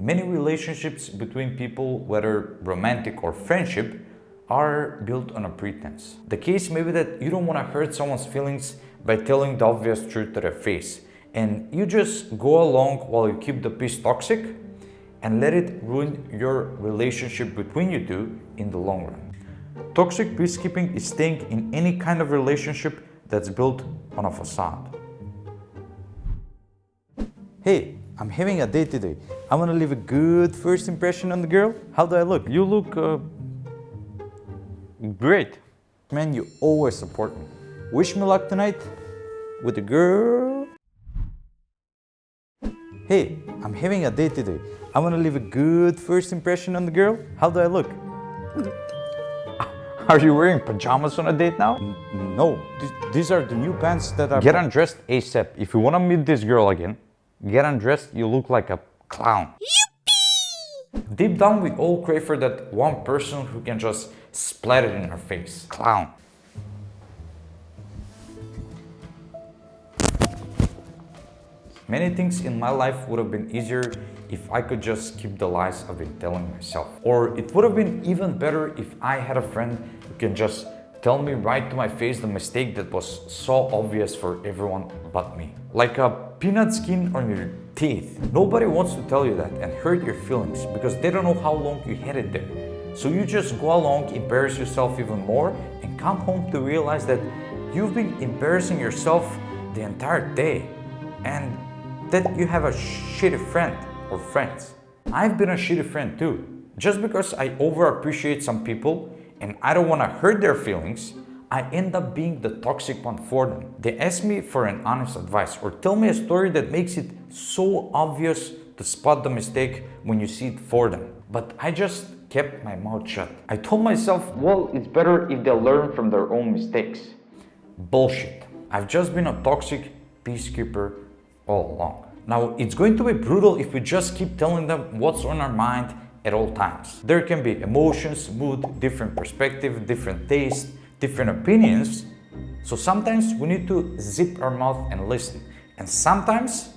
Many relationships between people, whether romantic or friendship, are built on a pretense. The case may be that you don't want to hurt someone's feelings by telling the obvious truth to their face, and you just go along while you keep the peace toxic and let it ruin your relationship between you two in the long run. Toxic peacekeeping is staying in any kind of relationship that's built on a facade. Hey, I'm having a date today. I want to leave a good first impression on the girl. How do I look? You look great. Man, you always support me. Wish me luck tonight with the girl. Hey, I'm having a date today. I want to leave a good first impression on the girl. How do I look? Are you wearing pajamas on a date now? No, these are the new pants that I... Get undressed ASAP. If you want to meet this girl again, get undressed, you look like a clown. Yippee! Deep down, we all crave for that one person who can just splat it in our face. Clown. Many things in my life would have been easier if I could just keep the lies I've been telling myself. Or it would have been even better if I had a friend who can just tell me right to my face the mistake that was so obvious for everyone but me. Like a peanut skin on your teeth. Nobody wants to tell you that and hurt your feelings because they don't know how long you had it there. So you just go along, embarrass yourself even more, and come home to realize that you've been embarrassing yourself the entire day and that you have a shitty friend or friends. I've been a shitty friend too. Just because I overappreciate some people and I don't want to hurt their feelings, I end up being the toxic one for them. They ask me for an honest advice or tell me a story that makes it so obvious to spot the mistake when you see it for them. But I just kept my mouth shut. I told myself, well, it's better if they learn from their own mistakes. Bullshit. I've just been a toxic peacekeeper all along. Now, it's going to be brutal if we just keep telling them what's on our mind at all times. There can be emotions, mood, different perspective, different taste, different opinions. So sometimes we need to zip our mouth and listen. And sometimes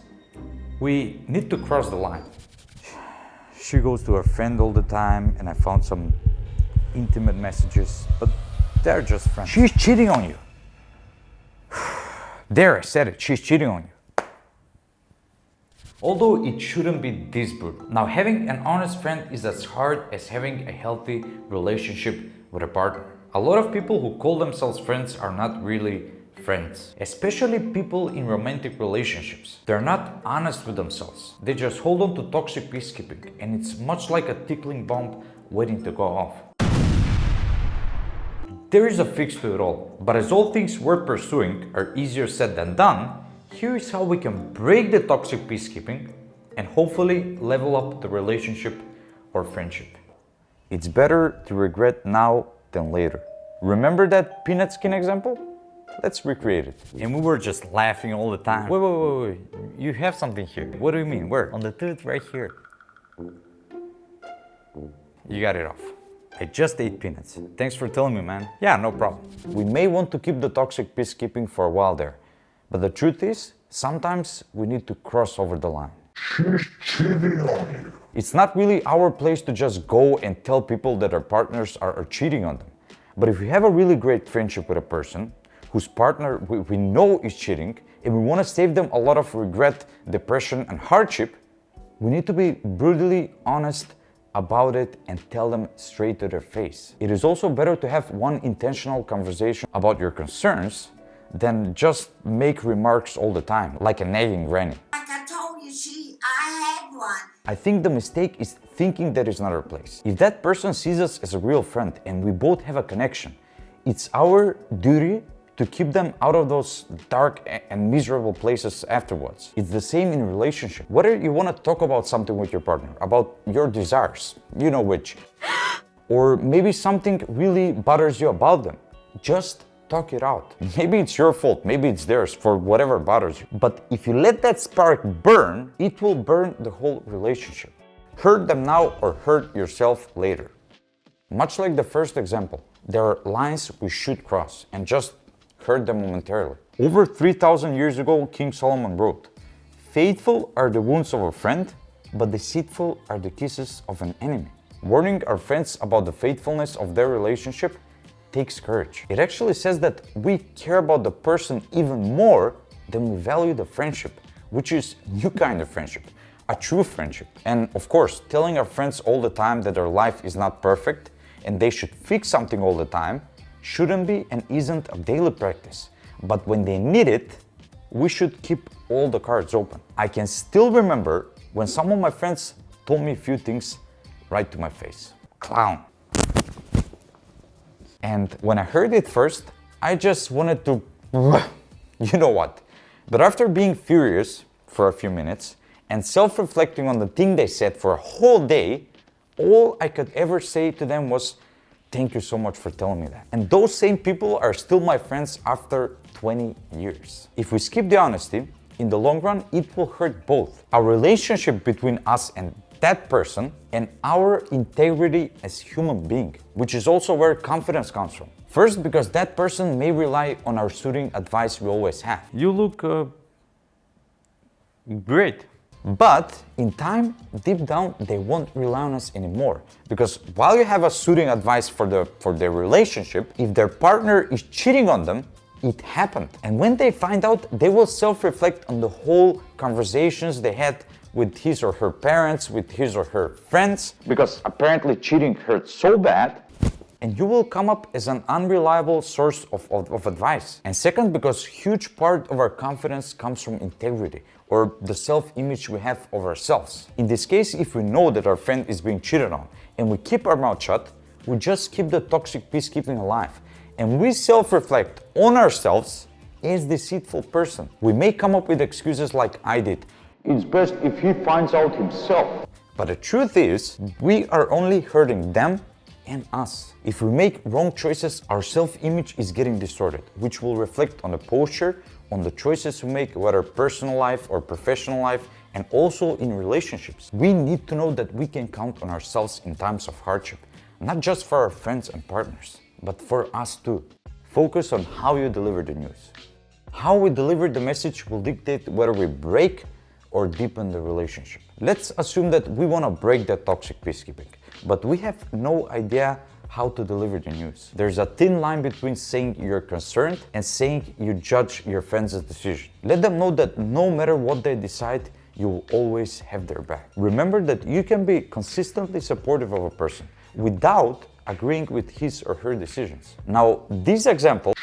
we need to cross the line. She goes to her friend all the time and I found some intimate messages, but they're just friends. She's cheating on you. There, I said it, she's cheating on you. Although it shouldn't be this brutal. Now, having an honest friend is as hard as having a healthy relationship with a partner. A lot of people who call themselves friends are not really friends, especially people in romantic relationships. They're not honest with themselves. They just hold on to toxic peacekeeping, and it's much like a tickling bomb waiting to go off. There is a fix to it all, but as all things worth pursuing are easier said than done, here is how we can break the toxic peacekeeping and hopefully level up the relationship or friendship. It's better to regret now than later. Remember that peanut skin example? Let's recreate it. And we were just laughing all the time. Wait. You have something here. What do you mean? Where? On the tooth right here. You got it off. I just ate peanuts. Thanks for telling me, man. Yeah, no problem. We may want to keep the toxic peacekeeping for a while there. But the truth is, sometimes we need to cross over the line. She's cheating on you. It's not really our place to just go and tell people that our partners are cheating on them. But if we have a really great friendship with a person whose partner we know is cheating and we want to save them a lot of regret, depression, and hardship, we need to be brutally honest about it and tell them straight to their face. It is also better to have one intentional conversation about your concerns than just make remarks all the time, like a nagging granny. Like I told you, I had one. I think the mistake is thinking that is not our place. If that person sees us as a real friend and we both have a connection, it's our duty to keep them out of those dark and miserable places afterwards. It's the same in relationship. Whether you want to talk about something with your partner, about your desires, you know which, or maybe something really bothers you about them, just talk it out. Maybe it's your fault, maybe it's theirs, for whatever bothers you. But if you let that spark burn, it will burn the whole relationship. Hurt them now or hurt yourself later. Much like the first example, there are lines we should cross and just hurt them momentarily. Over 3,000 years ago, King Solomon wrote, "Faithful are the wounds of a friend, but deceitful are the kisses of an enemy. Warning our friends about the faithfulness of their relationship takes courage. It actually says that we care about the person even more than we value the friendship, which is a new kind of friendship, a true friendship. And of course, telling our friends all the time that their life is not perfect and they should fix something all the time shouldn't be and isn't a daily practice. But when they need it, we should keep all the cards open. I can still remember when some of my friends told me a few things right to my face. Clown. And when I heard it first, I just wanted to, you know what. But after being furious for a few minutes and self-reflecting on the thing they said for a whole day, all I could ever say to them was, thank you so much for telling me that. And those same people are still my friends after 20 years. If we skip the honesty, in the long run, it will hurt both our relationship between us and that person and our integrity as human being, which is also where confidence comes from. First, because that person may rely on our soothing advice we always have. You look great. But in time, deep down, they won't rely on us anymore. Because while you have a soothing advice for their relationship, if their partner is cheating on them, it happened. And when they find out, they will self-reflect on the whole conversations they had with his or her parents, with his or her friends, because apparently cheating hurt so bad, and you will come up as an unreliable source of advice. And second, because huge part of our confidence comes from integrity, or the self-image we have of ourselves. In this case, if we know that our friend is being cheated on, and we keep our mouth shut, we just keep the toxic peacekeeping alive. And we self-reflect on ourselves as deceitful person. We may come up with excuses like I did. It's best if he finds out himself. But the truth is, we are only hurting them and us. If we make wrong choices, our self-image is getting distorted, which will reflect on the posture, on the choices we make, whether personal life or professional life, and also in relationships. We need to know that we can count on ourselves in times of hardship, not just for our friends and partners, but for us too. Focus on how you deliver the news. How we deliver the message will dictate whether we break or deepen the relationship. Let's assume that we want to break that toxic peacekeeping, but we have no idea how to deliver the news. There's a thin line between saying you're concerned and saying you judge your friend's decision. Let them know that no matter what they decide, you will always have their back. Remember that you can be consistently supportive of a person without agreeing with his or her decisions. Now, this example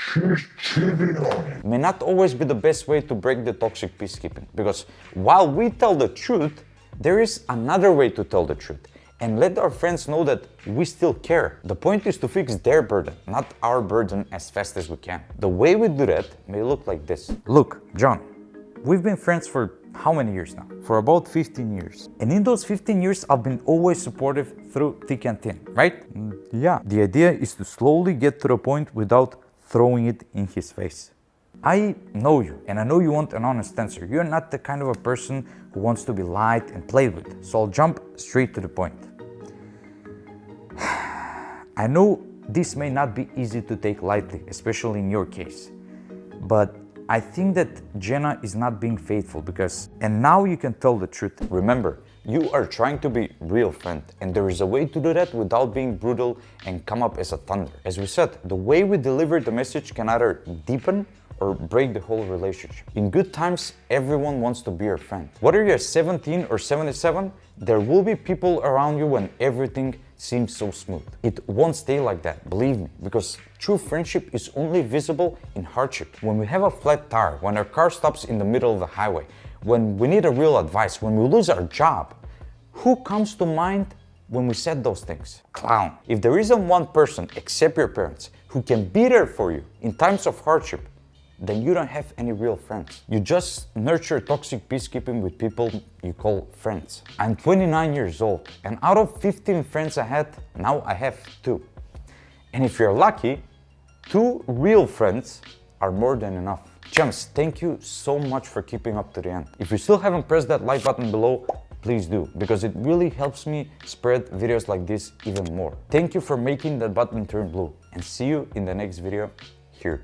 may not always be the best way to break the toxic peacekeeping, because while we tell the truth, there is another way to tell the truth and let our friends know that we still care. The point is to fix their burden, not our burden, as fast as we can. The way we do that may look like this. Look, John, we've been friends for how many years now? For about 15 years. And in those 15 years, I've been always supportive through thick and thin, right? Yeah. The idea is to slowly get to the point without throwing it in his face. I know you, and I know you want an honest answer. You're not the kind of a person who wants to be lied and played with. So I'll jump straight to the point. I know this may not be easy to take lightly, especially in your case, but I think that Jenna is not being faithful because, and now you can tell the truth. Remember, you are trying to be real friend, and there is a way to do that without being brutal and come up as a thunder. As we said, the way we deliver the message can either deepen or break the whole relationship. In good times, everyone wants to be your friend. Whether you're 17 or 77, there will be people around you when everything seems so smooth. It won't stay like that, believe me, because true friendship is only visible in hardship. When we have a flat tire, when our car stops in the middle of the highway, when we need a real advice, when we lose our job, who comes to mind when we said those things? Clown. If there isn't one person, except your parents, who can be there for you in times of hardship, then you don't have any real friends. You just nurture toxic peacekeeping with people you call friends. I'm 29 years old, and out of 15 friends I had, now I have 2. And if you're lucky, 2 real friends are more than enough. Gems, thank you so much for keeping up to the end. If you still haven't pressed that like button below, please do, because it really helps me spread videos like this even more. Thank you for making that button turn blue, and see you in the next video here.